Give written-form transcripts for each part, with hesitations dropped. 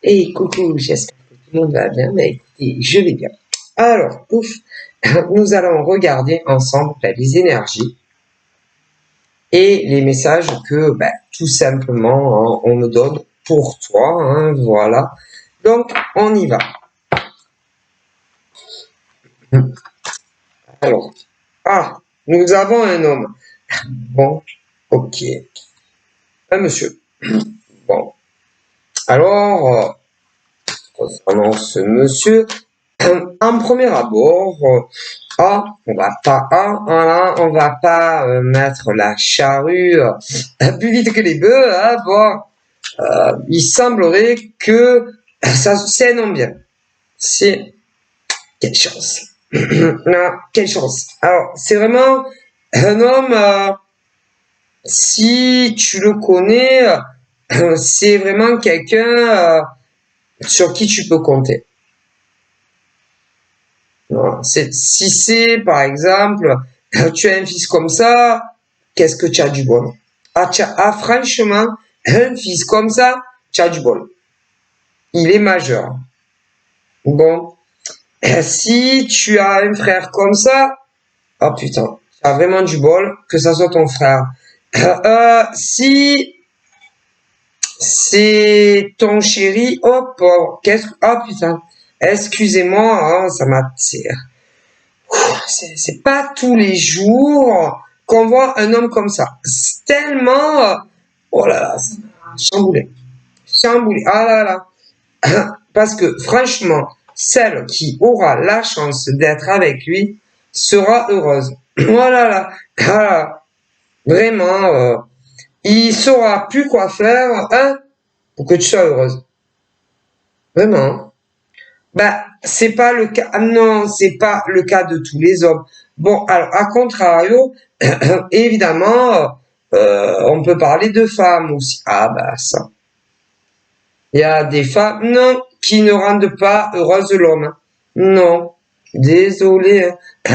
Et coucou, j'espère que tout le monde va bien. Mais écoutez, je vais bien. Alors, ouf, nous allons regarder ensemble les énergies et les messages que, tout simplement, on me donne pour toi. Voilà. Donc, on y va. Alors, nous avons un homme. Bon, ok. Un monsieur. Bon. Alors, concernant ce monsieur, en premier abord, on va pas mettre la charrue plus vite que les bœufs. Il semblerait que ça, c'est un homme bien. C'est quelle chance. Non, quelle chance. Alors, c'est vraiment un homme. Si tu le connais, c'est vraiment quelqu'un sur qui tu peux compter. Voilà. Si c'est, par exemple, tu as un fils comme ça, qu'est-ce que tu as du bol? Franchement, un fils comme ça, tu as du bol. Il est majeur. Bon, si tu as un frère comme ça, oh putain, tu as vraiment du bol que ça soit ton frère. Si c'est ton chéri, oh putain, excusez-moi, ça m'attire. C'est pas tous les jours qu'on voit un homme comme ça. C'est tellement, oh là là, chamboulé, ah là là. Parce que franchement, celle qui aura la chance d'être avec lui sera heureuse. Oh là là, vraiment, il saura plus quoi faire, pour que tu sois heureuse. Vraiment. C'est pas le cas. Non, c'est pas le cas de tous les hommes. Bon, alors, à contrario, évidemment, on peut parler de femmes aussi. Ça. Il y a des femmes, non, qui ne rendent pas heureuse l'homme. Non. Désolé.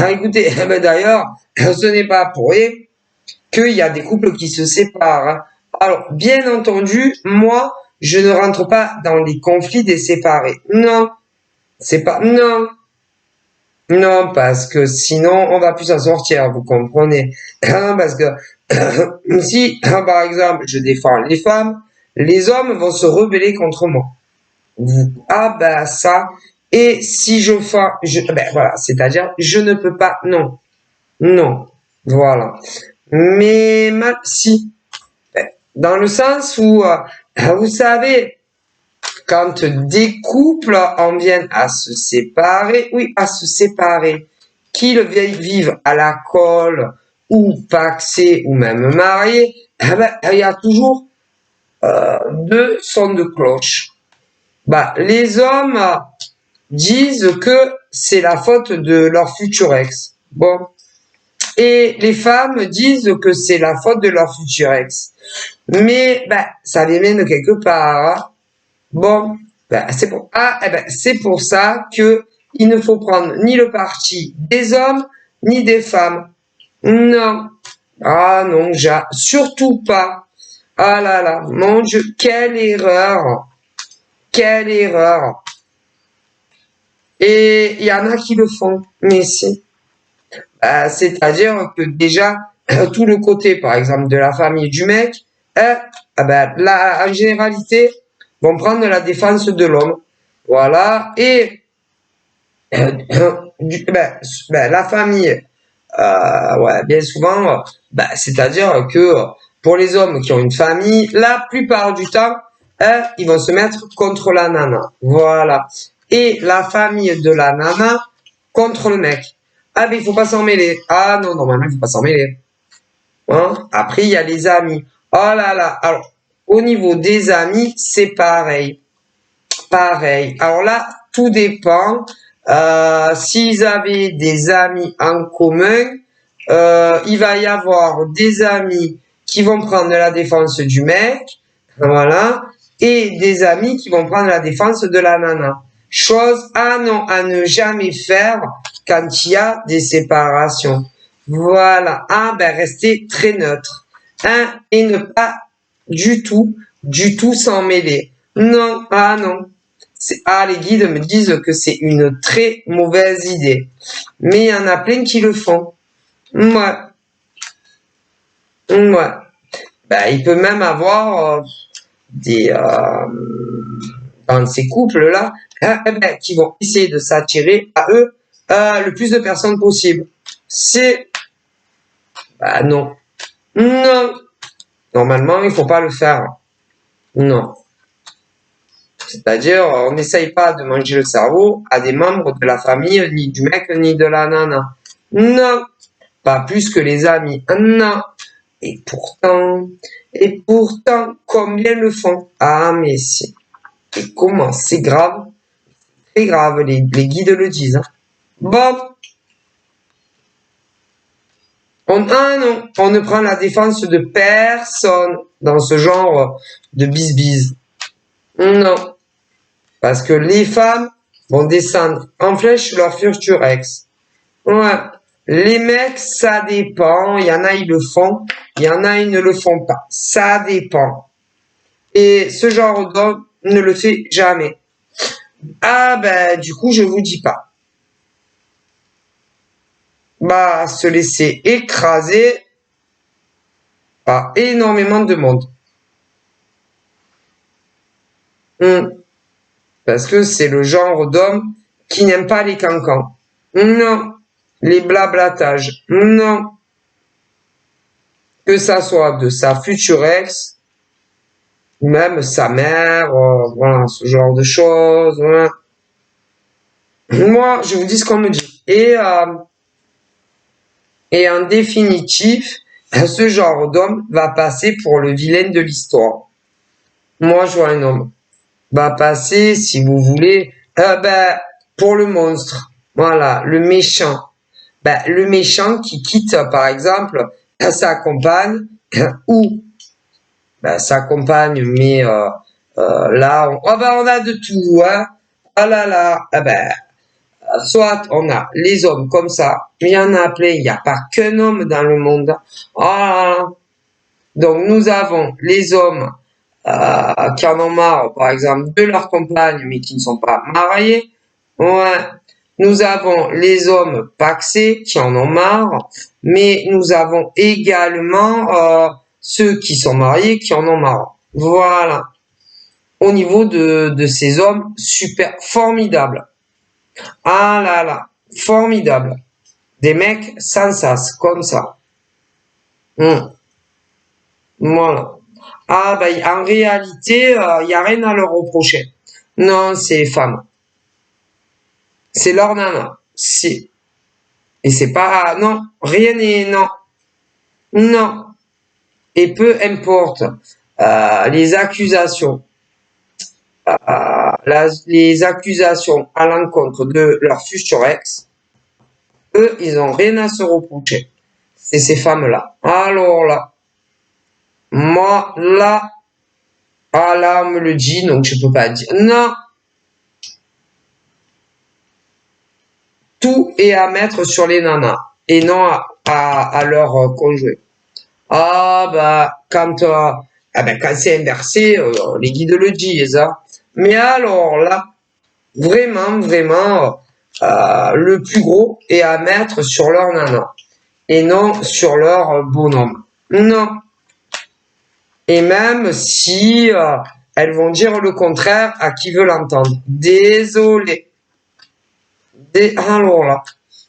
Écoutez, d'ailleurs, ce n'est pas pour rien qu'il y a des couples qui se séparent. Alors, bien entendu, moi, je ne rentre pas dans les conflits des séparés. Non. C'est pas, non, parce que sinon, on va plus s'en sortir, vous comprenez. Parce que, si, par exemple, je défends les femmes, les hommes vont se rebeller contre moi. Ça. Et si je fais, voilà, c'est-à-dire, je ne peux pas, non, voilà. Mais, si, dans le sens où, vous savez, quand des couples en viennent à se séparer, qu'ils vivent à la colle, ou paxés, ou même mariés, il y a toujours deux sons de cloche. Les hommes disent que c'est la faute de leur futur ex. Bon. Et les femmes disent que c'est la faute de leur futur ex. Mais, ça les mène quelque part. Bon, c'est pour ça que il ne faut prendre ni le parti des hommes ni des femmes. Non. Non, surtout pas. Ah là là, mon Dieu, quelle erreur. Quelle erreur. Et il y en a qui le font, mais si. C'est-à-dire que déjà, tout le côté, par exemple, de la famille du mec, en généralité, vont prendre la défense de l'homme. Voilà. Et la famille, bien souvent, c'est-à-dire que pour les hommes qui ont une famille, la plupart du temps, ils vont se mettre contre la nana. Voilà. Et la famille de la nana contre le mec. Il faut pas s'en mêler. Non, normalement, il faut pas s'en mêler. Après, il y a les amis. Oh là là. Alors, au niveau des amis, c'est pareil. Alors là, tout dépend. S'ils avaient des amis en commun, il va y avoir des amis qui vont prendre la défense du mec, voilà, et des amis qui vont prendre la défense de la nana. Chose à ne jamais faire quand il y a des séparations. Voilà. Rester très neutre. Et ne pas du tout s'en mêler. Non, non. les guides me disent que c'est une très mauvaise idée. Mais il y en a plein qui le font. Ouais. Ouais. Ben, il peut même avoir dans ces couples-là, qui vont essayer de s'attirer à eux le plus de personnes possible. Non. Non. Normalement, il faut pas le faire. Non. C'est-à-dire, on n'essaye pas de manger le cerveau à des membres de la famille, ni du mec, ni de la nana. Non. Pas plus que les amis. Non. Et pourtant, combien le font? Ah, mais si. Et comment? C'est grave. C'est grave, les guides le disent. Hein. Bon. Non, on ne prend la défense de personne dans ce genre de bisbise. Non. Parce que les femmes vont descendre en flèche sur leur futur ex. Ouais. Les mecs, ça dépend. Il y en a, ils le font. Il y en a, ils ne le font pas. Ça dépend. Et ce genre d'homme ne le fait jamais. Ah ben, du coup, je vous dis pas. Bah, se laisser écraser par énormément de monde. Parce que c'est le genre d'homme qui n'aime pas les cancans. Non. Les blablatages. Non. Que ça soit de sa future ex, même sa mère, voilà, ce genre de choses. Voilà. Moi, je vous dis ce qu'on me dit. Et en définitif, ce genre d'homme va passer pour le vilain de l'histoire. Moi, je vois un homme va passer, si vous voulez, pour le monstre. Voilà, le méchant. Le méchant qui quitte, par exemple, sa compagne ou sa compagne, mais là, on a de tout. Hein. Ah là là, soit on a les hommes comme ça, mais il y en a plein, il n'y a pas qu'un homme dans le monde. Ah, donc nous avons les hommes qui en ont marre, par exemple, de leur compagne, mais qui ne sont pas mariés. Ouais. Nous avons les hommes paxés qui en ont marre, mais nous avons également ceux qui sont mariés qui en ont marre. Voilà. Au niveau de ces hommes, super, formidable. Ah là là, formidable. Des mecs sans sas, comme ça. Voilà. Ah en réalité, il n'y a rien à leur reprocher. Non, c'est les femmes. C'est leur nana. Et c'est pas... Non, rien n'est... Non. Non. Et peu importe les accusations, les accusations à l'encontre de leur futur ex, eux, ils ont rien à se reprocher. C'est ces femmes-là. Alors là, moi, là, on me le dit, donc je peux pas dire. Non. Tout est à mettre sur les nanas et non à leur conjoint. Quand c'est inversé, les guides le disent. Hein. Mais alors là, vraiment, le plus gros est à mettre sur leur nana et non sur leur bonhomme. Non. Et même si elles vont dire le contraire à qui veut l'entendre. Désolé. Alors là,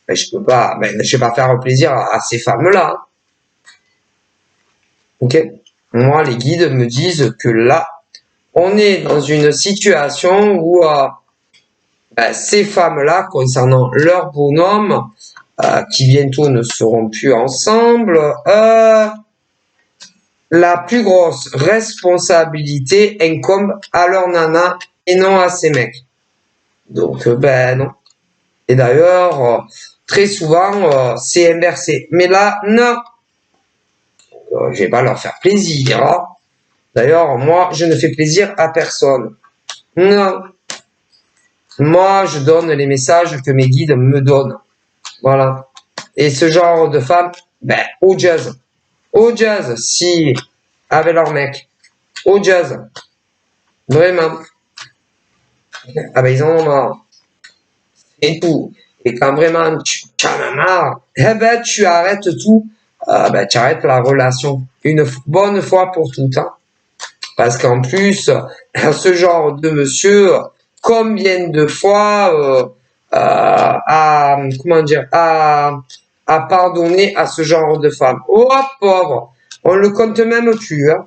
je peux pas, je vais pas faire plaisir à ces femmes-là. Hein. Ok. Moi, les guides me disent que là, on est dans une situation où ces femmes-là, concernant leur bonhomme, qui bientôt ne seront plus ensemble, la plus grosse responsabilité incombe à leur nana et non à ces mecs. Donc, non. Et d'ailleurs, très souvent, c'est inversé. Mais là, non. Je vais pas leur faire plaisir. Hein. D'ailleurs, moi, je ne fais plaisir à personne. Non. Moi, je donne les messages que mes guides me donnent. Voilà. Et ce genre de femmes, au jazz. Au jazz, si, avec leur mec. Au jazz. Vraiment. Ah ben ils en ont marre. Et tout. Et quand vraiment tu en as marre, eh ben tu arrêtes tout. Tu arrêtes la relation. Une bonne fois pour toutes. Hein. Parce qu'en plus, ce genre de monsieur, combien de fois comment dire, a pardonné à ce genre de femme. Oh pauvre, on le compte même plus. Hein.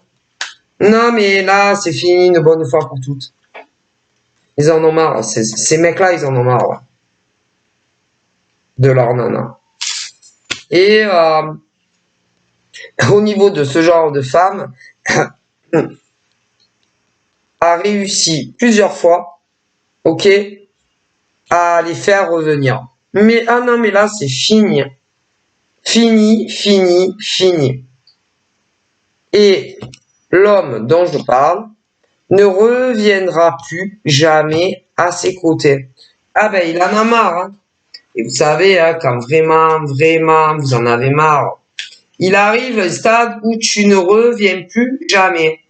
Non mais là, c'est fini une bonne fois pour toutes. Ils en ont marre. Ces mecs-là, ils en ont marre ouais, de leur nana. Et au niveau de ce genre de femme, a réussi plusieurs fois, ok, à les faire revenir. Mais ah non, mais là c'est fini, fini, fini, fini. Et l'homme dont je parle ne reviendra plus jamais à ses côtés. Ah ben il en a marre. Hein. Et vous savez, hein, quand vraiment, vraiment, vous en avez marre, il arrive à un stade où tu ne reviens plus jamais.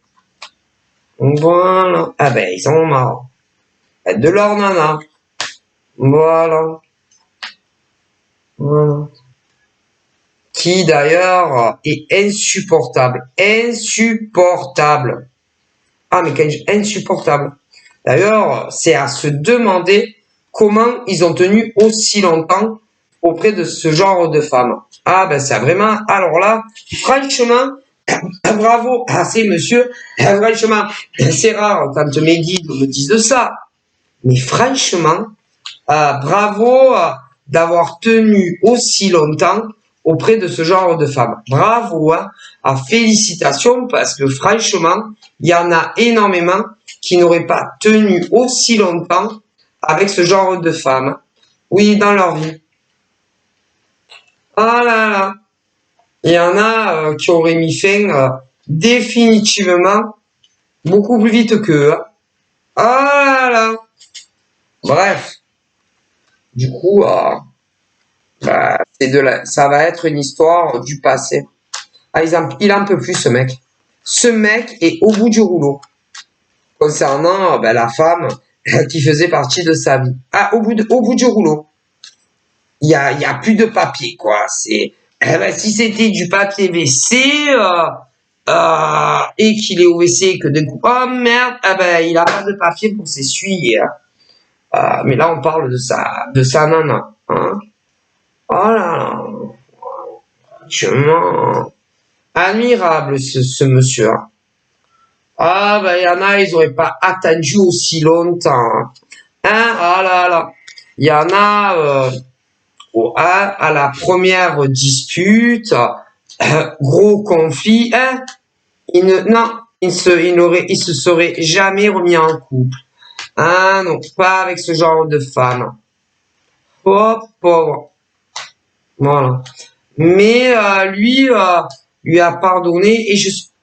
Voilà. Ah ben ils en ont marre. De leur nana. Voilà. Voilà. Qui d'ailleurs est insupportable. Insupportable. Ah mais insupportable. D'ailleurs, c'est à se demander comment ils ont tenu aussi longtemps auprès de ce genre de femmes. Ah ben c'est vraiment, alors là, franchement, bravo à ces messieurs. Franchement, c'est rare quand mes guides me disent ça. Mais franchement, bravo d'avoir tenu aussi longtemps auprès de ce genre de femmes. Bravo, hein, félicitations parce que franchement, il y en a énormément qui n'auraient pas tenu aussi longtemps avec ce genre de femmes. Oui, dans leur vie. Ah là là. Il y en a qui auraient mis fin définitivement beaucoup plus vite qu'eux. Hein. Ah là là. Bref. Du coup, ça va être une histoire du passé. Ah, il en peut plus, ce mec. Ce mec est au bout du rouleau. Concernant la femme qui faisait partie de sa vie. Ah, au bout du rouleau. Il y a plus de papier, quoi. Si c'était du papier WC, et qu'il est au WC que de coup, oh merde, il a pas de papier pour s'essuyer. Mais là, on parle de sa nana. Hein. Oh là là. Franchement, admirable ce monsieur. Ah il y en a, ils auraient pas attendu aussi longtemps. Hein, ah là là. Il y en a à la première dispute, gros conflit, hein, il se serait jamais remis en couple. Hein, non, pas avec ce genre de femme. Oh, pauvre. Voilà. Mais lui a pardonné et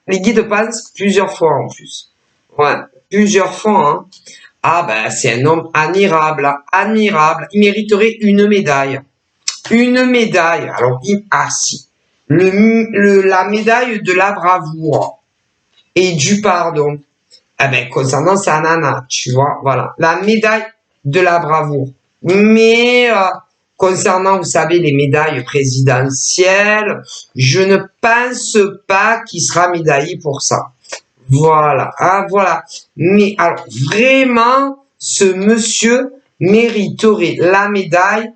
les guides pensent plusieurs fois en plus. Ouais, plusieurs fois. Hein. Ah c'est un homme admirable, admirable. Il mériterait une médaille. Une médaille. Alors si. La médaille de la bravoure et du pardon. Concernant sa nana, tu vois, voilà. La médaille de la bravoure. Mais concernant, vous savez, les médailles présidentielles, je ne pense pas qu'il sera médaillé pour ça. Voilà, voilà. Mais alors, vraiment, ce monsieur mériterait la médaille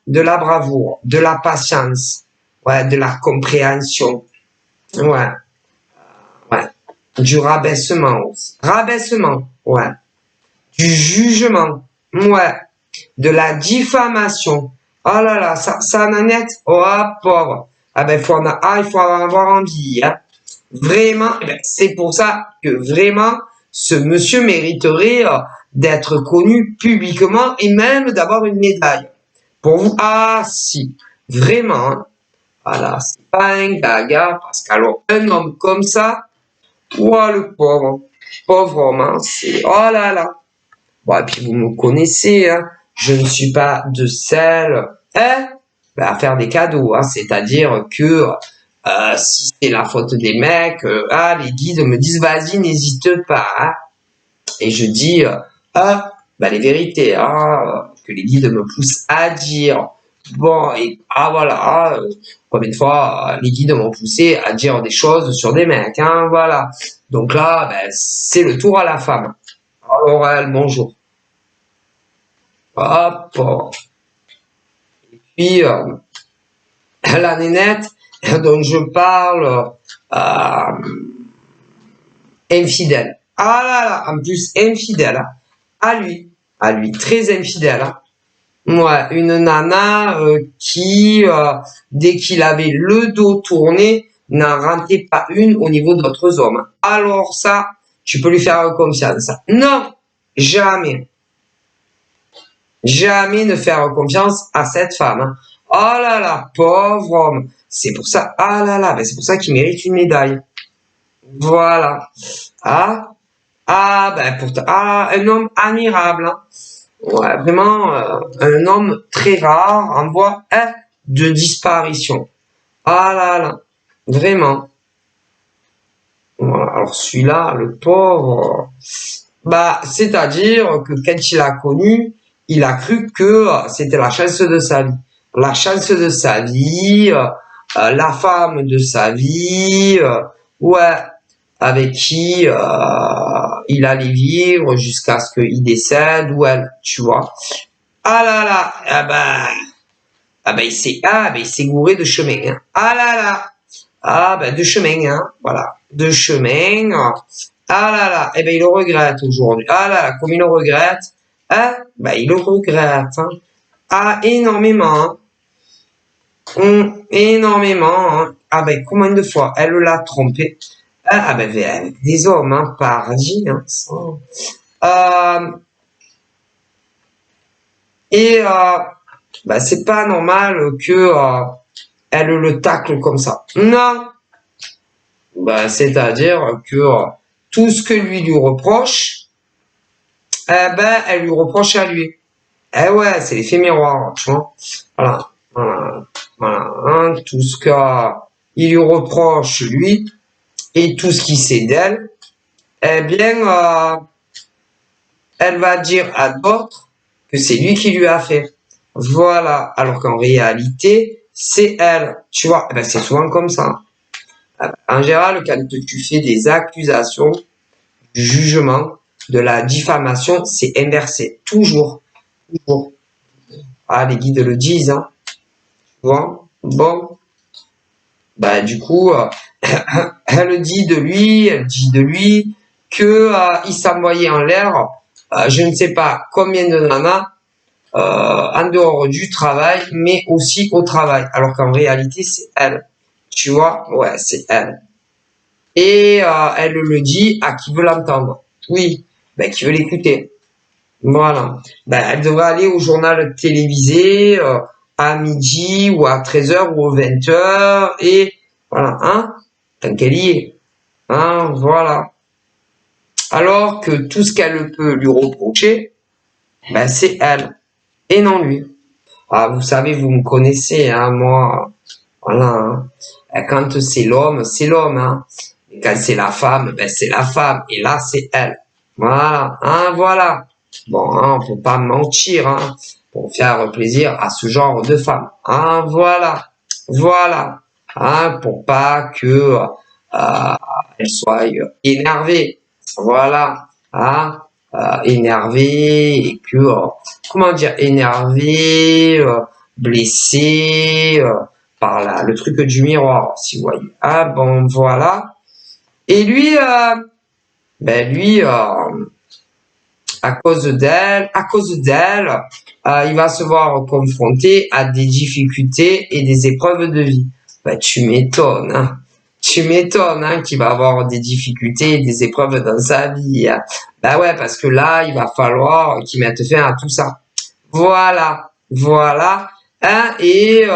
de la bravoure, de la patience, ouais, de la compréhension, ouais, ouais, du rabaissement aussi. Rabaissement, ouais, du jugement, ouais. De la diffamation. Oh là là, ça Nanette, oh pauvre. Il faut en avoir envie. Hein. Vraiment, c'est pour ça que vraiment, ce monsieur mériterait d'être connu publiquement et même d'avoir une médaille. Pour vous, si, vraiment. Hein. Voilà, c'est pas un gaga, parce qu'alors, un homme comme ça, le pauvre homme, hein, c'est, oh là là. Bon, et puis vous me connaissez, hein. Je ne suis pas de celle à faire des cadeaux. Hein. C'est-à-dire que si c'est la faute des mecs, les guides me disent vas-y, n'hésite pas. Hein. Et je dis les vérités, hein, que les guides me poussent à dire. Bon, et voilà, combien de fois les guides m'ont poussé à dire des choses sur des mecs, hein, voilà. Donc là, c'est le tour à la femme. Alors elle, bonjour. Hop. Et puis, la nénette dont je parle, infidèle. Ah là là, en plus infidèle, hein. À lui, très infidèle, hein. Ouais, une nana qui, dès qu'il avait le dos tourné, n'en rentrait pas une au niveau d'autres hommes. Alors ça, tu peux lui faire confiance. Non, jamais. Jamais ne faire confiance à cette femme, hein. Oh là là, pauvre homme. C'est pour ça, ah là là, c'est pour ça qu'il mérite une médaille. Voilà. Ah, pourtant, un homme admirable, hein. Ouais, vraiment, un homme très rare en voie de disparition. Ah là là, vraiment. Voilà. Alors celui-là, le pauvre, c'est-à-dire que quand il a connu, il a cru que c'était la chance de sa vie. La chance de sa vie, la femme de sa vie, ouais, avec qui il allait vivre jusqu'à ce qu'il décède ou elle, tu vois. Ah là là, il s'est gouré de chemin, hein. Ah là là, de chemin, hein, voilà, de chemin. Ah là là, il le regrette aujourd'hui. Ah là là, comme il le regrette, hein, il le regrette, hein. Ah, énormément, hein. Énormément, hein. Combien de fois elle l'a trompé? Avec des hommes, hein, paradis, hein, c'est pas normal que elle le tacle comme ça. Non. C'est-à-dire que tout ce que lui reproche, elle lui reproche à lui. Eh ouais, c'est l'effet miroir, tu vois. Voilà. Hein, tout ce qu'il lui reproche lui et tout ce qu'il sait d'elle, eh bien, elle va dire à d'autres que c'est lui qui lui a fait. Voilà. Alors qu'en réalité, c'est elle. Tu vois, c'est souvent comme ça. En général, quand tu fais des accusations, du jugement, de la diffamation, c'est inversé. Toujours. Toujours. Ah, les guides le disent, hein. Tu vois? Bon. Du coup, elle dit de lui que il s'envoyait en l'air, je ne sais pas combien de nanas, en dehors du travail, mais aussi au travail. Alors qu'en réalité, c'est elle. Tu vois? Ouais, c'est elle. Et elle le dit à qui veut l'entendre. Oui, qui veut l'écouter. Voilà. Elle devrait aller au journal télévisé à midi ou à 13h ou à 20h et voilà, hein, tant qu'elle y est. Hein, voilà. Alors que tout ce qu'elle peut lui reprocher, c'est elle et non lui. Ah, vous savez, vous me connaissez, hein, moi, voilà, hein. Quand c'est l'homme, hein. Et quand c'est la femme, c'est la femme. Et là, c'est elle. Voilà, hein, voilà. Bon, hein, on peut pas mentir, hein, pour faire plaisir à ce genre de femme. Hein, voilà, hein, pour pas que elle soit énervée. Voilà, hein, énervée et que, comment dire, énervée, blessée par le truc du miroir, si vous voyez. Ah bon, voilà. Et lui, à cause d'elle, il va se voir confronté à des difficultés et des épreuves de vie. Tu m'étonnes, hein. Tu m'étonnes, hein, qu'il va avoir des difficultés et des épreuves dans sa vie, hein. Ouais, parce que là, il va falloir qu'il mette fin à tout ça. Voilà, hein, et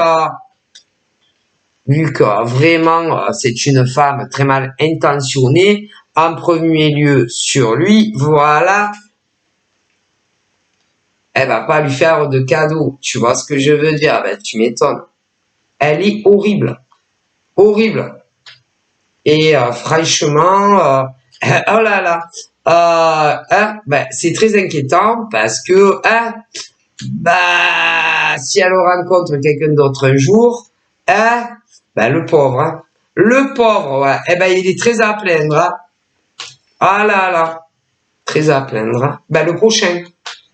Lucas, vraiment, c'est une femme très mal intentionnée. En premier lieu, sur lui, voilà. Elle va pas lui faire de cadeau. Tu vois ce que je veux dire? Tu m'étonnes. Elle est horrible. Horrible. Et franchement, oh là là, ben, c'est très inquiétant parce que bah, si elle rencontre quelqu'un d'autre un jour, ben, le pauvre, ouais, eh ben, il est très à plaindre, hein. Ah là là, très à plaindre, hein. Ben, le prochain,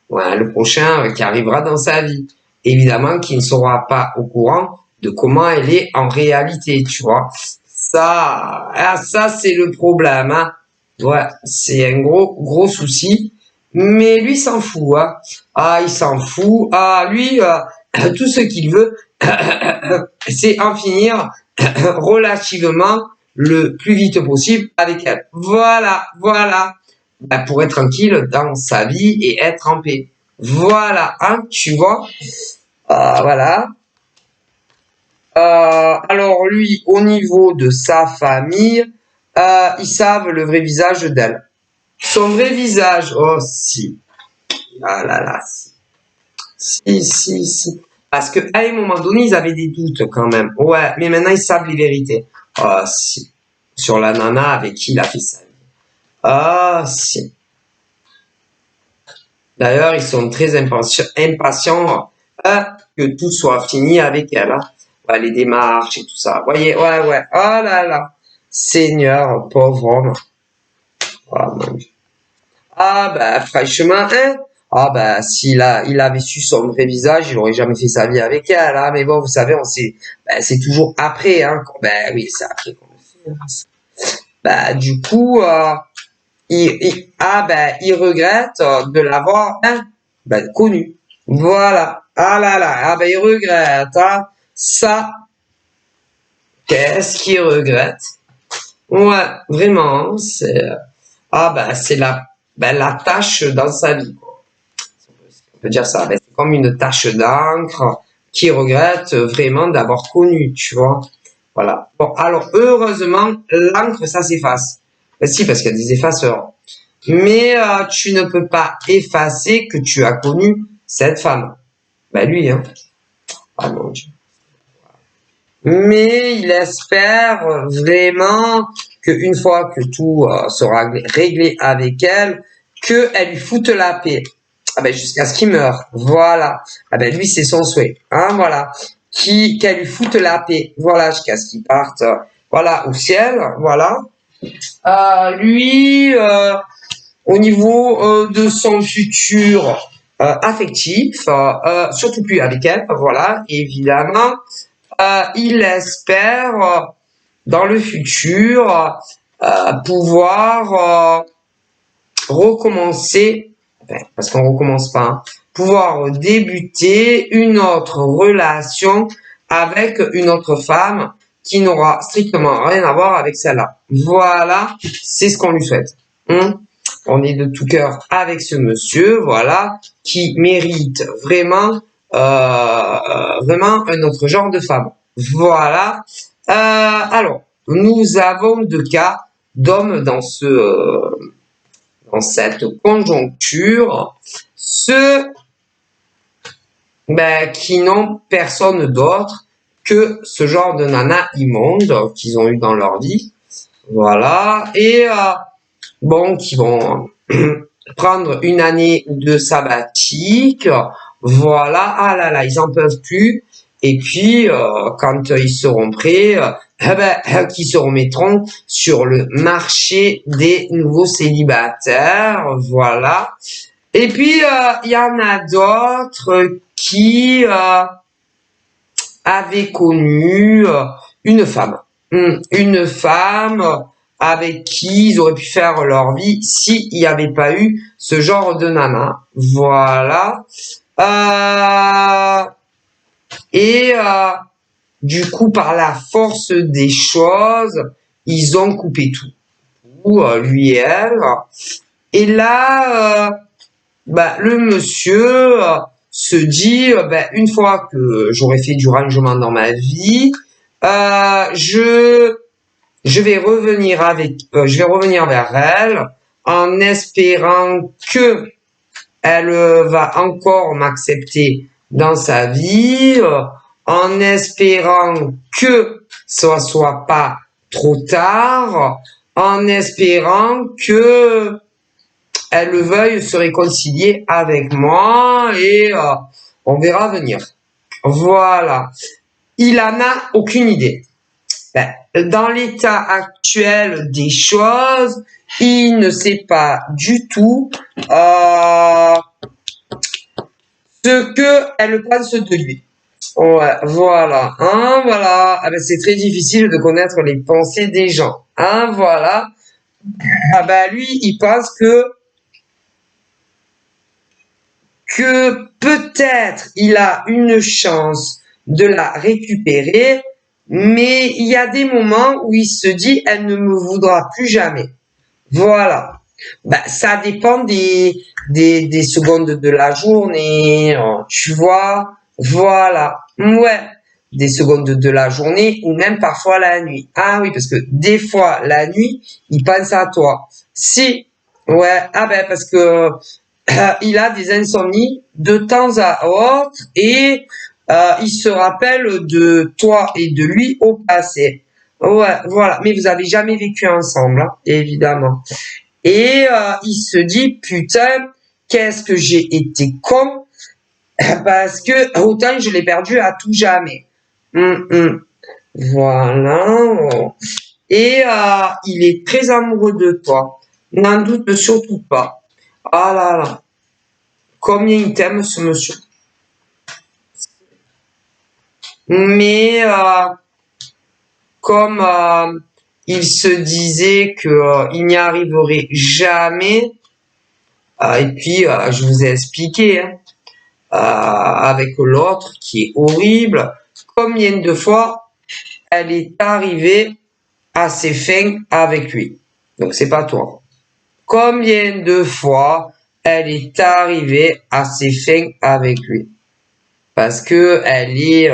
ouais, le prochain qui arrivera dans sa vie. Évidemment, qui ne sera pas au courant de comment elle est en réalité, tu vois. Ça, c'est le problème, hein. Ouais, c'est un gros souci. Mais lui s'en fout, hein. Ah, il s'en fout. Ah, lui, tout ce qu'il veut, c'est en finir relativement le plus vite possible avec elle. Voilà. Ben, pour être tranquille dans sa vie et être en paix. Voilà, hein, tu vois. Voilà. Alors lui, au niveau de sa famille, ils savent le vrai visage d'elle. Son vrai visage, oh si. Ah là là, si. Parce qu'à un moment donné, ils avaient des doutes quand même. Ouais, mais maintenant ils savent les vérités. Ah si. Sur la nana avec qui il a fait sa vie. Ah si. D'ailleurs, ils sont très impatients que tout soit fini avec elle, hein. Ouais, les démarches et tout ça. Voyez, ouais. Oh là là. Seigneur, pauvre homme. Oh mon Dieu. Ah bah franchement, hein. Ah bah il avait su son vrai visage, il aurait jamais fait sa vie avec elle, hein. Mais bon, vous savez, c'est toujours après, hein. Ben oui, c'est après qu'on le fait, hein. Bah du coup, il regrette de l'avoir connu. Voilà. Ah là là. Ah ben il regrette. Hein. Ça, qu'est-ce qu'il regrette? Ouais, vraiment. C'est la tâche dans sa vie. On peut dire ça. Ben, c'est comme une tache d'encre qui regrette vraiment d'avoir connu, tu vois. Voilà. Bon, alors heureusement, l'encre, ça s'efface. Ben, si, parce qu'il y a des effaceurs. Mais tu ne peux pas effacer que tu as connu cette femme. Ben lui, hein. Ah mon Dieu. Mais il espère vraiment qu'une fois que tout sera réglé avec elle, qu'elle lui foute la paix. Ah ben jusqu'à ce qu'il meure. Voilà. Ah ben lui c'est son souhait. Hein, voilà. Qu'elle lui foute la paix. Voilà, jusqu'à ce qu'il parte. Voilà, au ciel. Voilà. Lui, au niveau de son futur affectif, surtout plus avec elle, voilà, évidemment, il espère dans le futur pouvoir recommencer, parce qu'on recommence pas, hein, pouvoir débuter une autre relation avec une autre femme qui n'aura strictement rien à voir avec celle-là. Voilà, c'est ce qu'on lui souhaite. On est de tout cœur avec ce monsieur, voilà, qui mérite vraiment un autre genre de femme. Voilà. Alors, nous avons deux cas d'hommes dans cette conjoncture, ceux qui n'ont personne d'autre que ce genre de nana immonde qu'ils ont eu dans leur vie. Voilà. Et qui vont prendre une année de sabbatique. Voilà. Ah là là, ils en peuvent plus. Et puis, quand ils seront prêts, qu'ils se remettront sur le marché des nouveaux célibataires. Voilà. Et puis, il y en a d'autres qui avaient connu une femme. Une femme avec qui ils auraient pu faire leur vie s'il n'y avait pas eu ce genre de nana. Voilà. Et du coup, par la force des choses, ils ont coupé tout. Lui et elle. Et là, le monsieur se dit, une fois que j'aurai fait du rangement dans ma vie, je vais revenir vers elle en espérant que elle va encore m'accepter dans sa vie, en espérant que ça soit pas trop tard, en espérant que elle veuille se réconcilier avec moi et on verra venir. Voilà. Il en a aucune idée. Ben, dans l'état actuel des choses, il ne sait pas du tout ce qu'elle pense de lui. Ouais, voilà, hein, voilà. Ah ben, c'est très difficile de connaître les pensées des gens, hein, voilà. Ah ben, lui, il pense que peut-être il a une chance de la récupérer, mais il y a des moments où il se dit elle ne me voudra plus jamais. Voilà. Ben, ça dépend des secondes de la journée, tu vois. Voilà. Ouais. Des secondes de la journée ou même parfois la nuit. Ah oui, parce que des fois, la nuit, il pense à toi. Si. Ouais. Ah ben, parce que il a des insomnies de temps à autre et il se rappelle de toi et de lui au passé. Ouais, voilà. Mais vous avez jamais vécu ensemble, hein, évidemment. Et il se dit, putain, qu'est-ce que j'ai été con, parce que autant je l'ai perdu à tout jamais. Voilà. Et il est très amoureux de toi. N'en doute surtout pas. Ah là là. Combien il t'aime, ce monsieur. Mais comme il se disait qu'il n'y arriverait jamais, et puis je vous ai expliqué, hein, avec l'autre qui est horrible, combien de fois elle est arrivée à ses fins avec lui. Donc c'est pas toi. Combien de fois elle est arrivée à ses fins avec lui. Parce que elle est,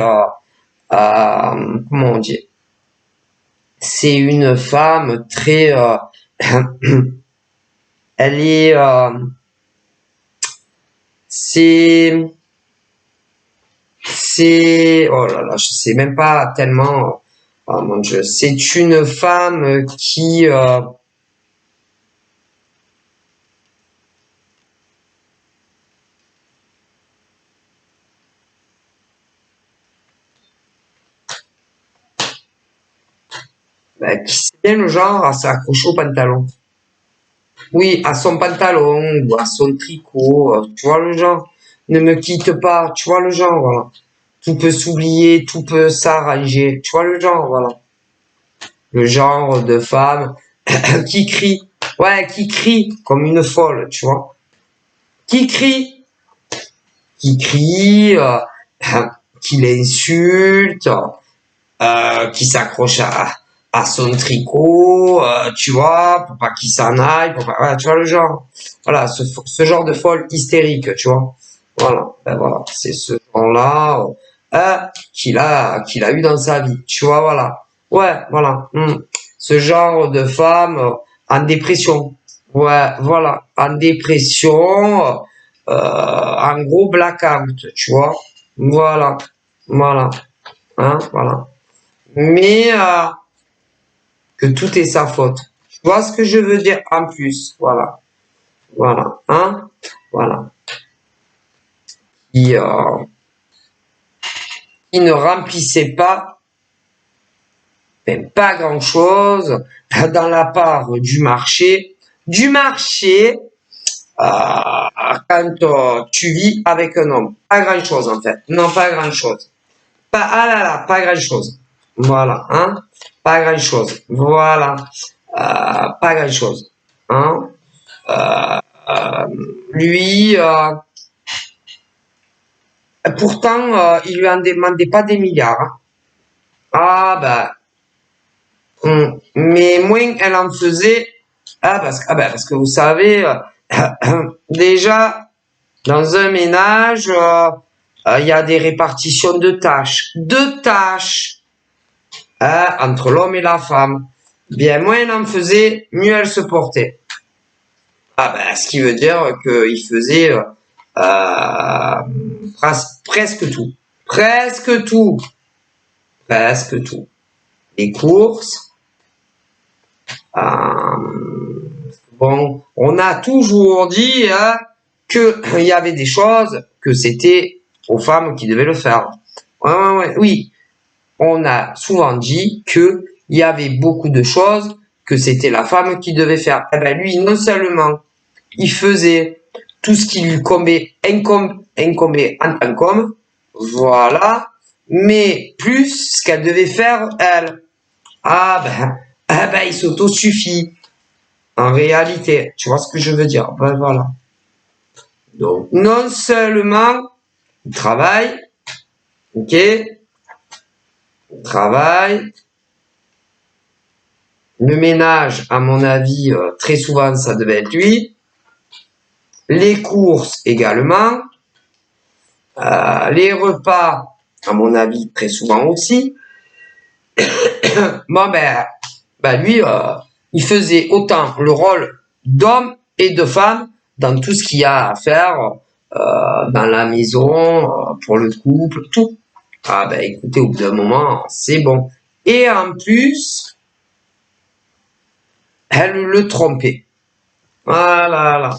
comment on dit, c'est une femme très, elle est, c'est, oh là là, je sais même pas tellement, oh mon Dieu, c'est une femme qui, qui c'est bien le genre à s'accrocher au pantalon. Oui, à son pantalon ou à son tricot, tu vois le genre. Ne me quitte pas, tu vois le genre, voilà. Tout peut s'oublier, tout peut s'arranger, tu vois le genre, voilà. Le genre de femme qui crie, ouais, qui crie comme une folle, tu vois. Qui crie, qui qui l'insulte, qui s'accroche à son tricot, tu vois, pour pas qu'il s'en aille, pour pas, voilà, tu vois le genre. Voilà, ce genre de folle hystérique, tu vois. Voilà, ben voilà, c'est ce genre-là qu'il a eu dans sa vie, tu vois, voilà. Ouais, voilà. Ce genre de femme en dépression. Ouais, voilà, en dépression, en gros blackout, tu vois. Voilà, voilà, hein, voilà. Mais que tout est sa faute. Tu vois ce que je veux dire en plus, voilà, voilà, hein, voilà. Qui, qui ne remplissait pas grand-chose dans la part du marché. Du marché, quand tu vis avec un homme. Pas grand-chose en fait. Non, pas grand-chose. Pas, ah là là, pas grand-chose. Voilà, hein. Pas grand-chose. Voilà. Pas grand-chose. Hein. Lui, pourtant, il lui en demandait pas des milliards. Hein. Ah bah, mais moins elle en faisait. Parce que vous savez, déjà dans un ménage, il y a des répartitions de tâches hein, entre l'homme et la femme. Bien moins elle en faisait, mieux elle se portait. Ce qui veut dire qu'il faisait presque tout, presque tout, presque tout. Les courses, Bon, on a toujours dit qu'il y avait des choses que c'était aux femmes qui devaient le faire. Oui, on a souvent dit que il y avait beaucoup de choses que c'était la femme qui devait faire. Eh ben lui, non seulement il faisait tout ce qui lui incombait en tant qu'homme, voilà, mais plus ce qu'elle devait faire elle. Ah ben il s'auto-suffit. En réalité, tu vois ce que je veux dire? Ben voilà. Donc, non seulement il travaille, ok, il travaille, le ménage, à mon avis, très souvent, ça devait être lui. Les courses également. Les repas, à mon avis, très souvent aussi. Bon, lui, il faisait autant le rôle d'homme et de femme dans tout ce qu'il y a à faire dans la maison, pour le couple, tout. Ah ben écoutez, au bout d'un moment, c'est bon. Et en plus, elle le trompait. Voilà.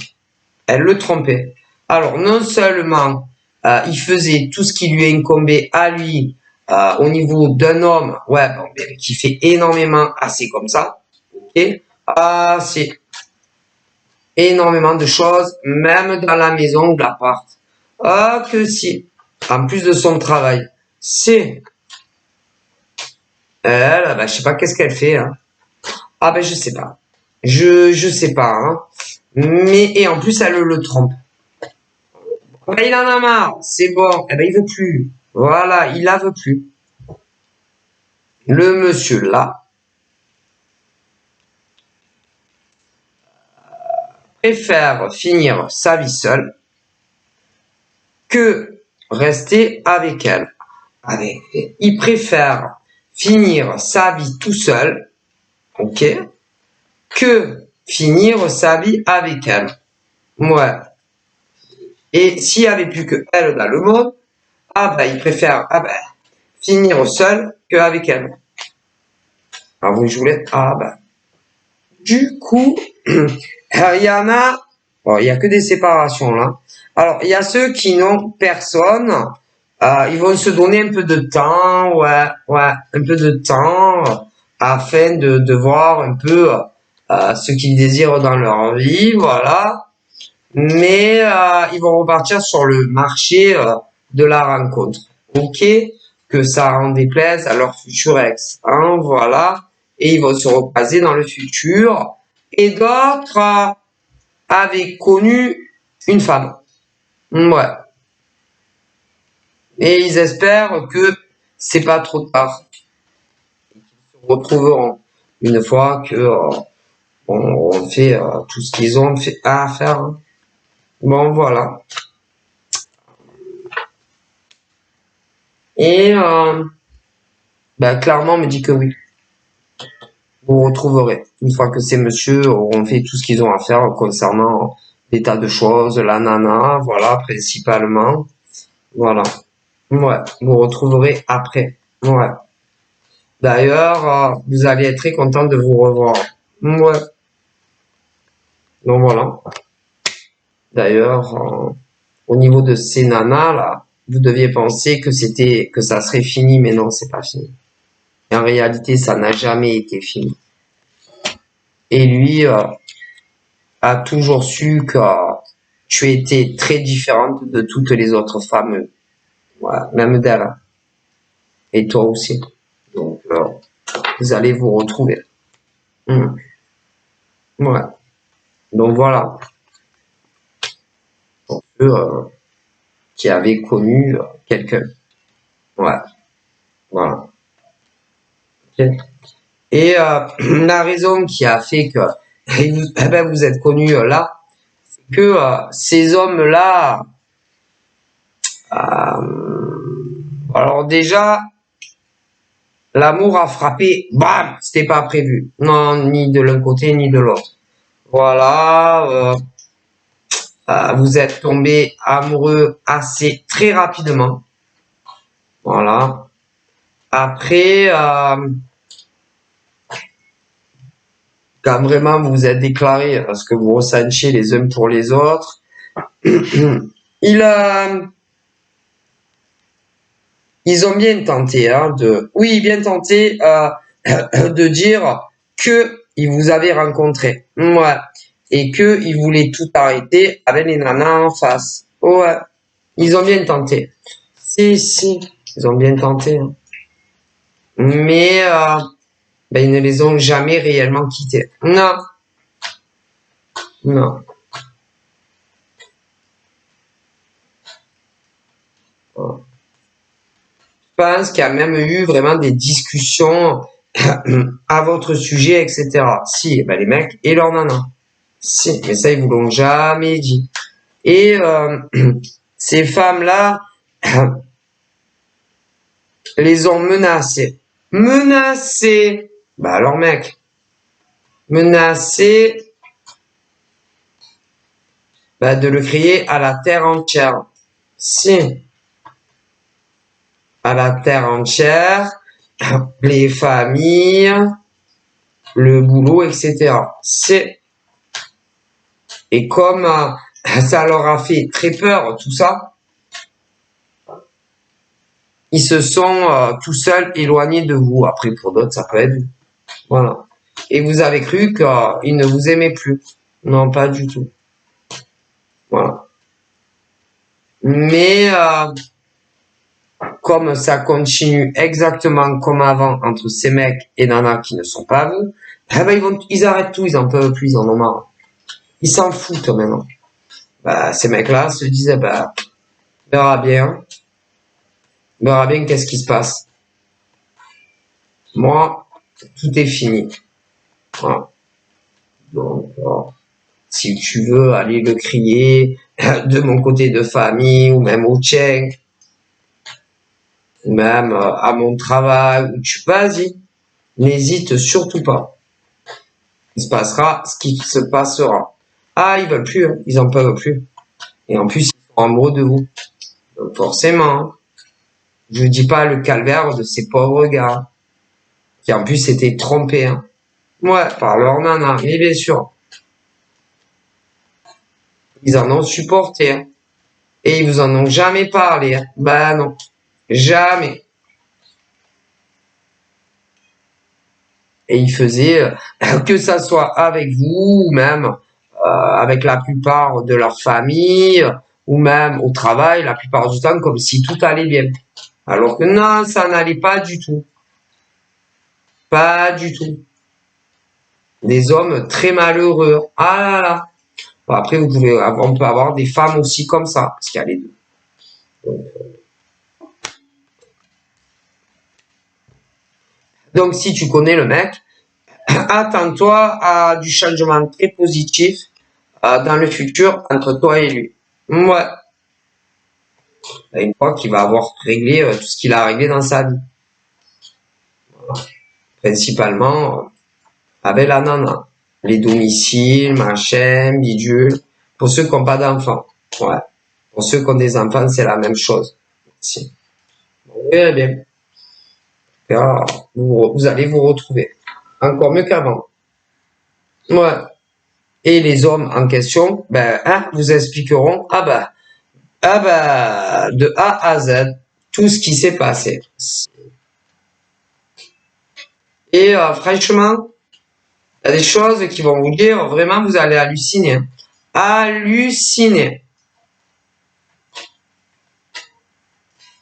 Elle le trompait. Alors, non seulement il faisait tout ce qui lui incombait à lui au niveau d'un homme, qui fait énormément, c'est comme ça, ok, c'est énormément de choses, même dans la maison ou l'appart. Que si, en plus de son travail, c'est elle, je sais pas qu'est-ce qu'elle fait, hein. Je sais pas. Je sais pas, hein. Mais, et en plus, elle le trompe. Il en a marre, c'est bon. Il veut plus. Voilà, il la veut plus. Le monsieur là préfère finir sa vie seule que rester avec elle. Il préfère finir sa vie tout seul, ok, que finir sa vie avec elle. Ouais. Et s'il n'y avait plus que elle dans le monde, il préfère finir seul qu'avec elle. Vous jouez, du coup, il y en a, il y a que des séparations là. Alors, il y a ceux qui n'ont personne, ils vont se donner un peu de temps, un peu de temps, afin de voir un peu ce qu'ils désirent dans leur vie, voilà. Mais ils vont repartir sur le marché de la rencontre, ok, que ça en déplaise à leur futur ex, hein, voilà. Et ils vont se recaser dans le futur. Et d'autres avaient connu une femme. Ouais. Et ils espèrent que c'est pas trop tard. Ils se retrouveront une fois que on fait tout ce qu'ils ont fait à faire. Hein. Bon, voilà. Et clairement, on me dit que oui. Vous retrouverez. Une fois que ces messieurs auront fait tout ce qu'ils ont à faire concernant des tas de choses, la nana, voilà, principalement. Voilà. Ouais, vous retrouverez après. Ouais. D'ailleurs, vous allez être très content de vous revoir. Ouais. Donc voilà. D'ailleurs, au niveau de ces nanas là, vous deviez penser que ça serait fini, mais non, c'est pas fini. En réalité, ça n'a jamais été fini. Et lui a toujours su que tu étais très différente de toutes les autres femmes, même d'elle. Et toi aussi. Donc, vous allez vous retrouver. Ouais. Donc voilà. Pour ceux qui avaient connu quelqu'un. Ouais. Voilà. Okay. Et la raison qui a fait que vous êtes connus là, c'est que ces hommes-là, alors déjà, l'amour a frappé, bam, c'était pas prévu. Non, ni de l'un côté ni de l'autre. Voilà, vous êtes tombés amoureux assez très rapidement. Voilà. Après, quand vraiment vous vous êtes déclarés ce que vous ressentiez les uns pour les autres. Ils ont bien tenté de dire que ils vous avaient rencontré, ouais, et que ils voulaient tout arrêter avec les nanas en face, ouais, ils ont bien tenté, si, ils ont bien tenté, hein. Mais ils ne les ont jamais réellement quittés, non. Je pense qu'il y a même eu vraiment des discussions à votre sujet, etc. Si, les mecs et leurs nanas. Si, mais ça, ils vous l'ont jamais dit. Et ces femmes-là les ont menacés. Menacés. Alors, mec, menacés de le crier à la terre entière. Si. À la terre entière, les familles, le boulot, etc. C'est. Et comme ça leur a fait très peur, tout ça, ils se sont tout seuls éloignés de vous. Après, pour d'autres, ça peut être. Voilà. Et vous avez cru qu'ils ne vous aimaient plus. Non, pas du tout. Voilà. Mais comme ça continue exactement comme avant entre ces mecs et nanas qui ne sont pas vous, ils arrêtent tout, ils en peuvent plus, ils en ont marre. Ils s'en foutent maintenant. Ces mecs-là se disaient, on verra bien qu'est-ce qui se passe. Moi, tout est fini. Voilà. Donc, si tu veux aller le crier de mon côté de famille ou même au tien, ou même à mon travail, où tu vas-y, n'hésite surtout pas. Il se passera ce qui se passera. Ah, ils veulent plus, hein. Ils en peuvent plus. Et en plus, ils sont amoureux de vous. Donc forcément, hein. Je dis pas le calvaire de ces pauvres gars qui en plus étaient trompés, hein. Ouais, par leur nana, mais bien sûr. Ils en ont supporté, hein. Et ils vous en ont jamais parlé, hein. Non, jamais. Et ils faisaient que ça soit avec vous ou même avec la plupart de leur famille ou même au travail, la plupart du temps, comme si tout allait bien. Alors que non, ça n'allait pas du tout. Pas du tout. Des hommes très malheureux. Ah là là. Après, on peut avoir des femmes aussi comme ça, parce qu'il y a les deux. Donc, si tu connais le mec, attends-toi à du changement très positif dans le futur entre toi et lui. Ouais. Une fois qu'il va avoir réglé tout ce qu'il a réglé dans sa vie. Voilà. Principalement avec la nana. Les domiciles, machin, bidule. Pour ceux qui n'ont pas d'enfants. Ouais. Pour ceux qui ont des enfants, c'est la même chose. Si. Vous verrez bien. Vous allez vous retrouver. Encore mieux qu'avant. Ouais. Et les hommes en question, vous expliqueront, de A à Z, tout ce qui s'est passé. Et franchement, il y a des choses qui vont vous dire, vraiment, vous allez halluciner. Halluciner.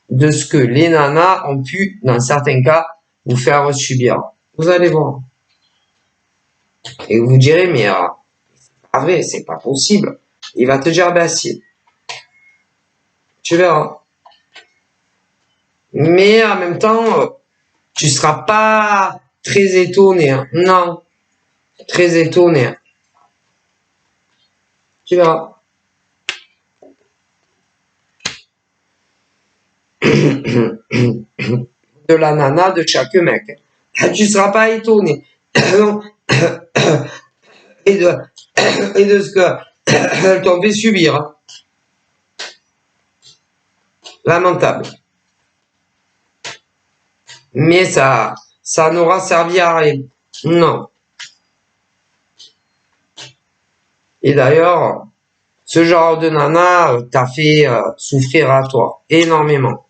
De ce que les nanas ont pu, dans certains cas, vous faire subir. Vous allez voir. Et vous direz, mais c'est pas vrai, c'est pas possible. Il va te dire, si. Tu verras. Mais en même temps, tu seras pas très étonné, hein. Non. Très étonné, hein. Tu verras. De la nana de chaque mec. Tu seras pas étonné. et de ce que elle t'ont fait subir. Hein. Lamentable. Mais ça n'aura servi à rien. Non. Et d'ailleurs, ce genre de nana t'a fait souffrir à toi énormément.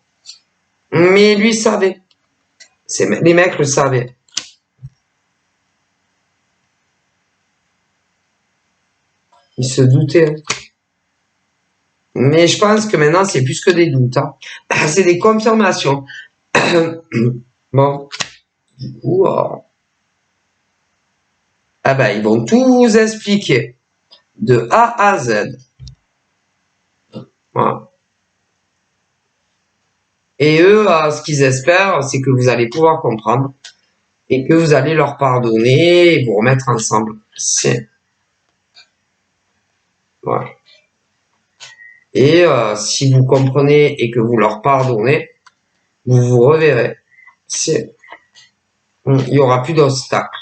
Mais lui savait. Les mecs le savaient. Ils se doutaient. Mais je pense que maintenant, c'est plus que des doutes. Hein. C'est des confirmations. Bon. Du coup, ah ben, ils vont tout vous expliquer. De A à Z. Voilà. Et eux, ce qu'ils espèrent, c'est que vous allez pouvoir comprendre et que vous allez leur pardonner et vous remettre ensemble. C'est... Voilà. Et si vous comprenez et que vous leur pardonnez, vous vous reverrez. C'est... Il n'y aura plus d'obstacles.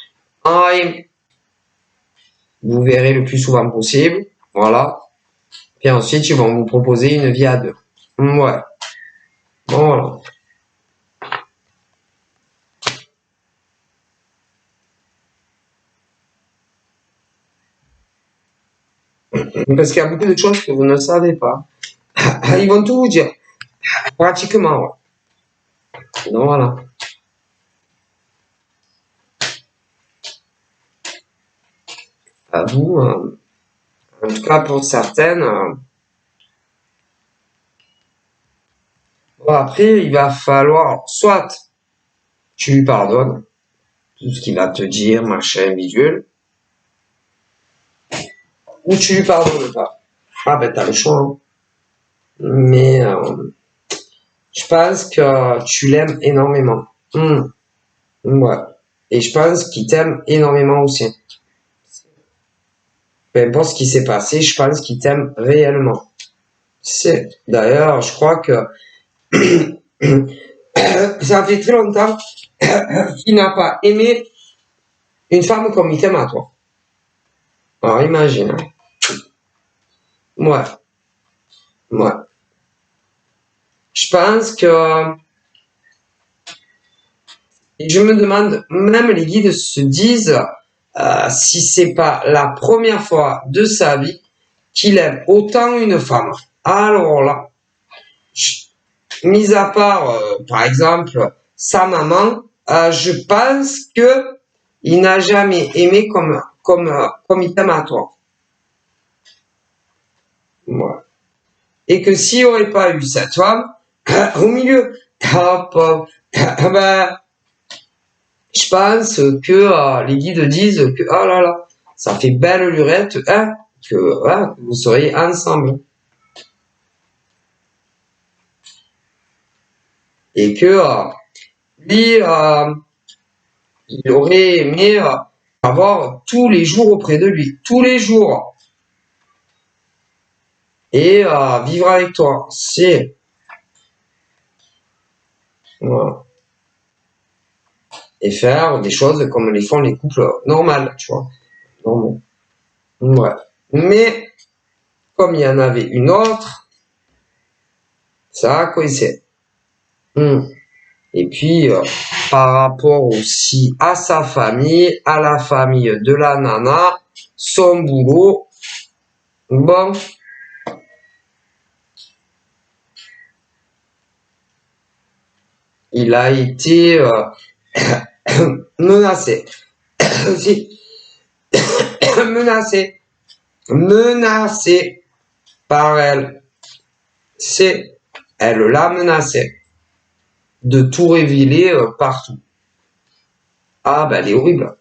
Vous verrez le plus souvent possible. Voilà. Puis ensuite, ils vont vous proposer une vie à deux. Ouais. Voilà. Parce qu'il y a beaucoup de choses que vous ne savez pas. Ils vont tout vous dire. Pratiquement, ouais. Donc voilà. À vous, en tout cas pour certaines. Bon, après, il va falloir soit tu lui pardonnes tout ce qu'il va te dire, machin, visuel, ou tu lui pardonnes pas. Ah ben t'as le choix. Hein. Mais je pense que tu l'aimes énormément. Ouais. Et je pense qu'il t'aime énormément aussi. Peu importe ce qui s'est passé, je pense qu'il t'aime réellement. C'est d'ailleurs, je crois que ça fait très longtemps qu'il n'a pas aimé une femme comme il t'aime à toi. Alors imagine. Hein. Ouais. Ouais. Je pense que je me demande, même les guides se disent si c'est pas la première fois de sa vie qu'il aime autant une femme. Alors là, mis à part, par exemple, sa maman, je pense que il n'a jamais aimé comme il t'aime à toi. Voilà. Et que s'il n'y aurait pas eu cette femme, au milieu, ben, je pense que les guides disent que, oh là là, ça fait belle lurette, hein, que vous seriez ensemble. Et que lui, il aurait aimé avoir tous les jours auprès de lui, tous les jours. Et vivre avec toi, c'est... Voilà. Et faire des choses comme les font les couples normales, tu vois. Normaux. Ouais. Mais, comme il y en avait une autre, ça a coincé. Et puis, par rapport aussi à sa famille, à la famille de la nana, son boulot, bon, il a été menacé. menacé par elle. Elle l'a menacé de tout révéler partout. Ah ben elle est horrible.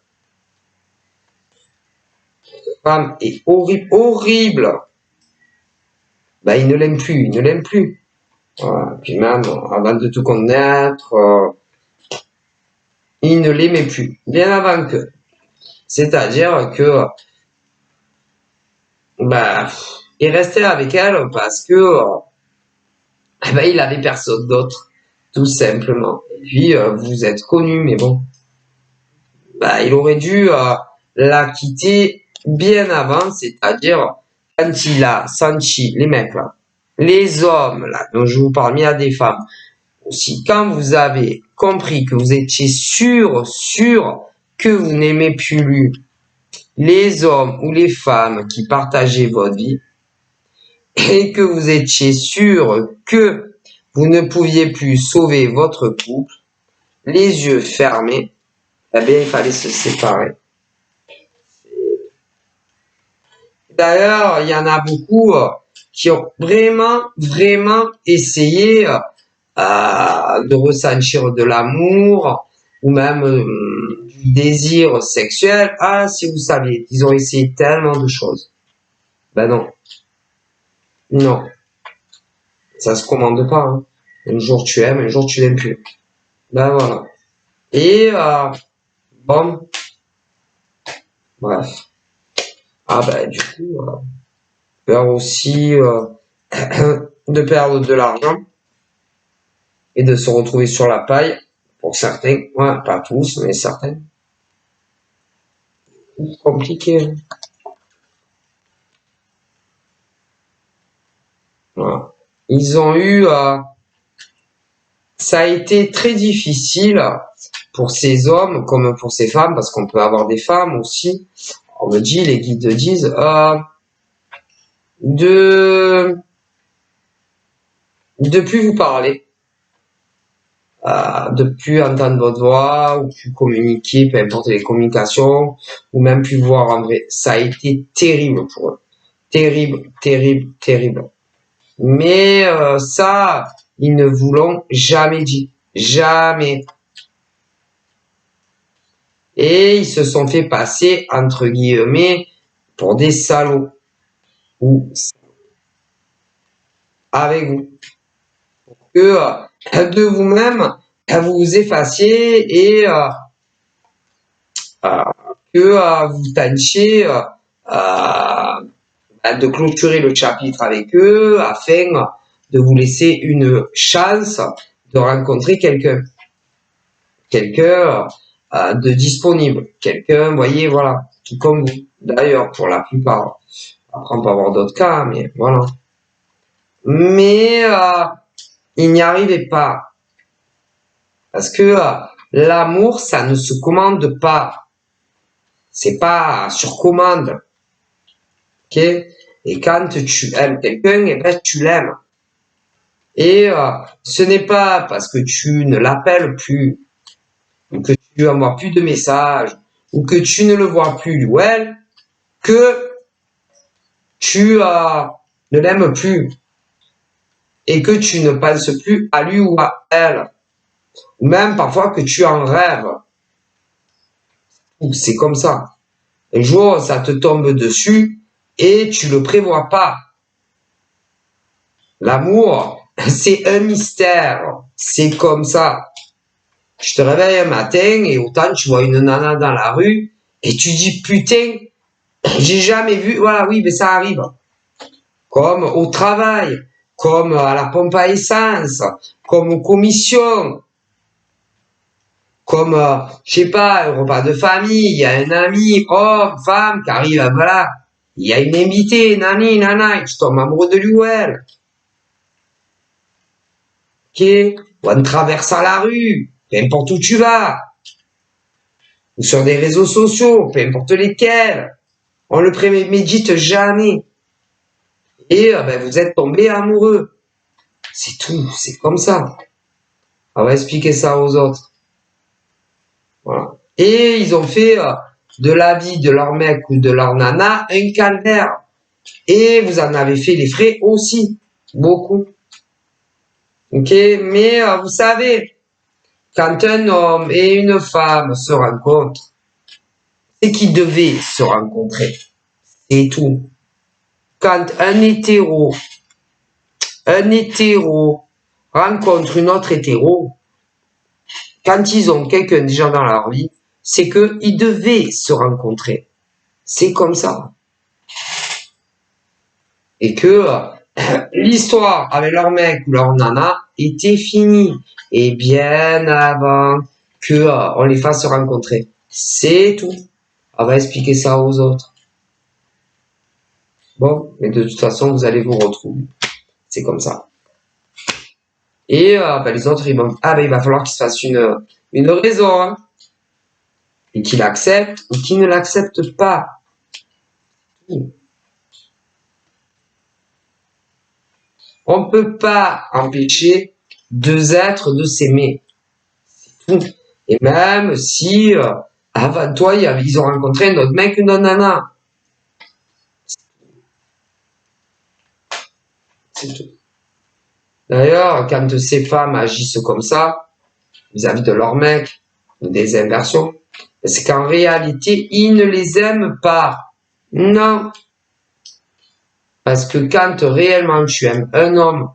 Cette femme est horrible. Ben il ne l'aime plus. Voilà. Puis même avant de te connaître, il ne l'aimait plus. Bien avant que. C'est-à-dire que il restait avec elle parce que il avait personne d'autre, tout simplement. Et puis vous êtes connus, mais bon, il aurait dû la quitter bien avant, c'est-à-dire quand il a senti les mecs là, les hommes là, dont je vous parle, mais il y a des femmes aussi. Quand vous avez compris que vous étiez sûr que vous n'aimez plus lui, les hommes ou les femmes qui partageaient votre vie et que vous étiez sûr que vous ne pouviez plus sauver votre couple, les yeux fermés, eh bien, il fallait se séparer. D'ailleurs, il y en a beaucoup qui ont vraiment essayé de ressentir de l'amour ou même du désir sexuel. Ah, si vous saviez, ils ont essayé tellement de choses. Ben non, ça se commande pas. Hein. Un jour tu aimes, un jour tu n'aimes plus. Ben voilà. Et bon, bref. Ah ben du coup, peur aussi de perdre de l'argent et de se retrouver sur la paille. Pour certains, ouais, pas tous, mais certains. Compliqué. Hein. Voilà. Ils ont eu, ça a été très difficile pour ces hommes comme pour ces femmes, parce qu'on peut avoir des femmes aussi. On me dit, les guides disent, de plus vous parler, de plus entendre votre voix, ou plus communiquer, peu importe les communications, ou même plus voir en vrai. Ça a été terrible pour eux. Terrible. Mais ça, ils ne vous l'ont jamais dit. Jamais. Et ils se sont fait passer, entre guillemets, pour des salauds. Ou avec vous. Pour que de vous-même, vous vous effaciez et que vous tentiez de clôturer le chapitre avec eux afin de vous laisser une chance de rencontrer quelqu'un de disponible, quelqu'un, vous voyez, voilà, tout comme vous. D'ailleurs, pour la plupart, après on peut avoir d'autres cas, mais voilà. Mais il n'y arrivait pas, parce que l'amour, ça ne se commande pas, c'est pas sur commande, ok? Et quand tu aimes quelqu'un, eh ben tu l'aimes. Et ce n'est pas parce que tu ne l'appelles plus, ou que tu lui envoies plus de messages, ou que tu ne le vois plus lui ou elle, que tu ne l'aimes plus et que tu ne penses plus à lui ou à elle. Ou même parfois que tu en rêves. C'est comme ça. Un jour, ça te tombe dessus et tu le prévois pas. L'amour, c'est un mystère. C'est comme ça. Tu te réveilles un matin et autant tu vois une nana dans la rue et tu dis putain, j'ai jamais vu. Voilà, oui, mais ça arrive. Comme au travail, comme à la pompe à essence, comme aux commissions, comme, je sais pas, un repas de famille, il y a un ami, homme, femme, qui arrive, voilà, il y a une invitée, nani, nana, et tu tombes amoureux de lui ou elle. Ok? Ou en traversant la rue, peu importe où tu vas, ou sur des réseaux sociaux, peu importe lesquels, on le prémédite jamais. Et ben, vous êtes tombé amoureux. C'est tout, c'est comme ça. On va expliquer ça aux autres. Voilà. Et ils ont fait de la vie de leur mec ou de leur nana un calvaire. Et vous en avez fait les frais aussi. Beaucoup. Ok? Mais vous savez, quand un homme et une femme se rencontrent, c'est qu'ils devaient se rencontrer. C'est tout. Quand un hétéro rencontre une autre hétéro, quand ils ont quelqu'un déjà dans leur vie, c'est qu'ils devaient se rencontrer. C'est comme ça. Et que l'histoire avec leur mec ou leur nana était finie. Et bien avant que on les fasse se rencontrer. C'est tout. On va expliquer ça aux autres. Bon, mais de toute façon, vous allez vous retrouver. C'est comme ça. Et ben, les autres, ils vont, ben, il va falloir qu'ils se fassent une raison. Hein. Et qu'ils l'acceptent ou qu'ils ne l'acceptent pas. tout. On ne peut pas empêcher deux êtres de s'aimer. C'est tout. Et même si avant toi, ils ont rencontré un autre mec, une autre nana. C'est tout. D'ailleurs, quand ces femmes agissent comme ça, vis-à-vis de leur mec, ou des inversions, c'est qu'en réalité, ils ne les aiment pas. Non. Parce que quand réellement tu aimes un homme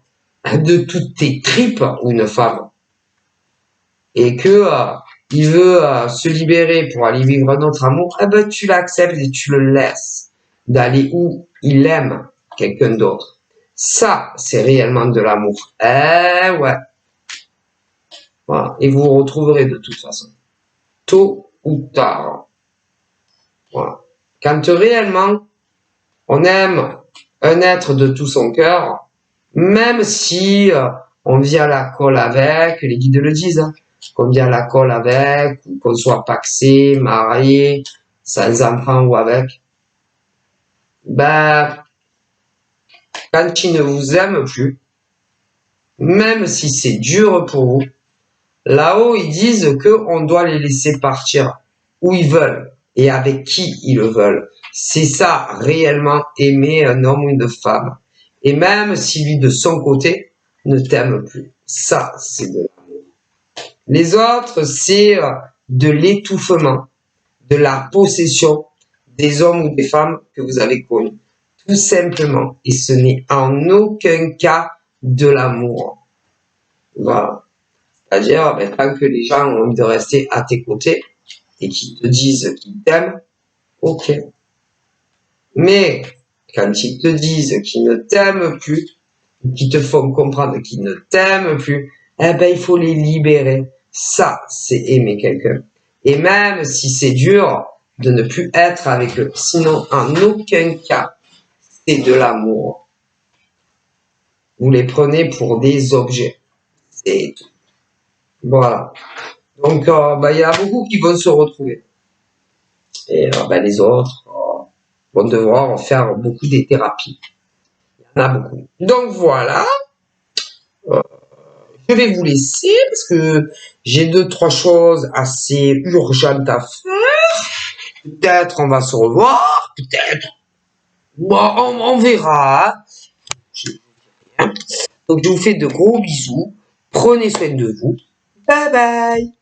de toutes tes tripes, ou une femme, et que il veut se libérer pour aller vivre un autre amour, eh ben tu l'acceptes et tu le laisses d'aller où il aime quelqu'un d'autre. Ça, c'est réellement de l'amour. Eh ouais. Voilà. Et vous vous retrouverez de toute façon. Tôt ou tard. Voilà. Quand réellement on aime un être de tout son cœur, même si on vit à la colle avec, les guides le disent, hein, qu'on vit à la colle avec, ou qu'on soit paxé, marié, sans enfant ou avec, ben, quand ils ne vous aiment plus, même si c'est dur pour vous, là-haut, ils disent qu'on doit les laisser partir où ils veulent et avec qui ils le veulent. C'est ça, réellement aimer un homme ou une femme. Et même si lui, de son côté, ne t'aime plus. Ça, c'est de l'amour. Les autres, c'est de l'étouffement, de la possession des hommes ou des femmes que vous avez connus. Tout simplement. Et ce n'est en aucun cas de l'amour. Voilà. C'est-à-dire, tant que les gens ont envie de rester à tes côtés et qu'ils te disent qu'ils t'aiment, ok. Mais quand ils te disent qu'ils ne t'aiment plus, qu'ils te font comprendre qu'ils ne t'aiment plus, eh ben il faut les libérer. Ça, c'est aimer quelqu'un. Et même si c'est dur de ne plus être avec eux, sinon en aucun cas, c'est de l'amour. Vous les prenez pour des objets. C'est tout. Voilà. Donc, il y a beaucoup qui vont se retrouver. Et les autres vont devoir faire beaucoup des thérapies. Il y en a beaucoup. Donc, voilà. Je vais vous laisser parce que j'ai 2-3 choses assez urgentes à faire. Peut-être on va se revoir. Peut-être. Bon, on verra. Donc, je vous fais de gros bisous. Prenez soin de vous. Bye bye.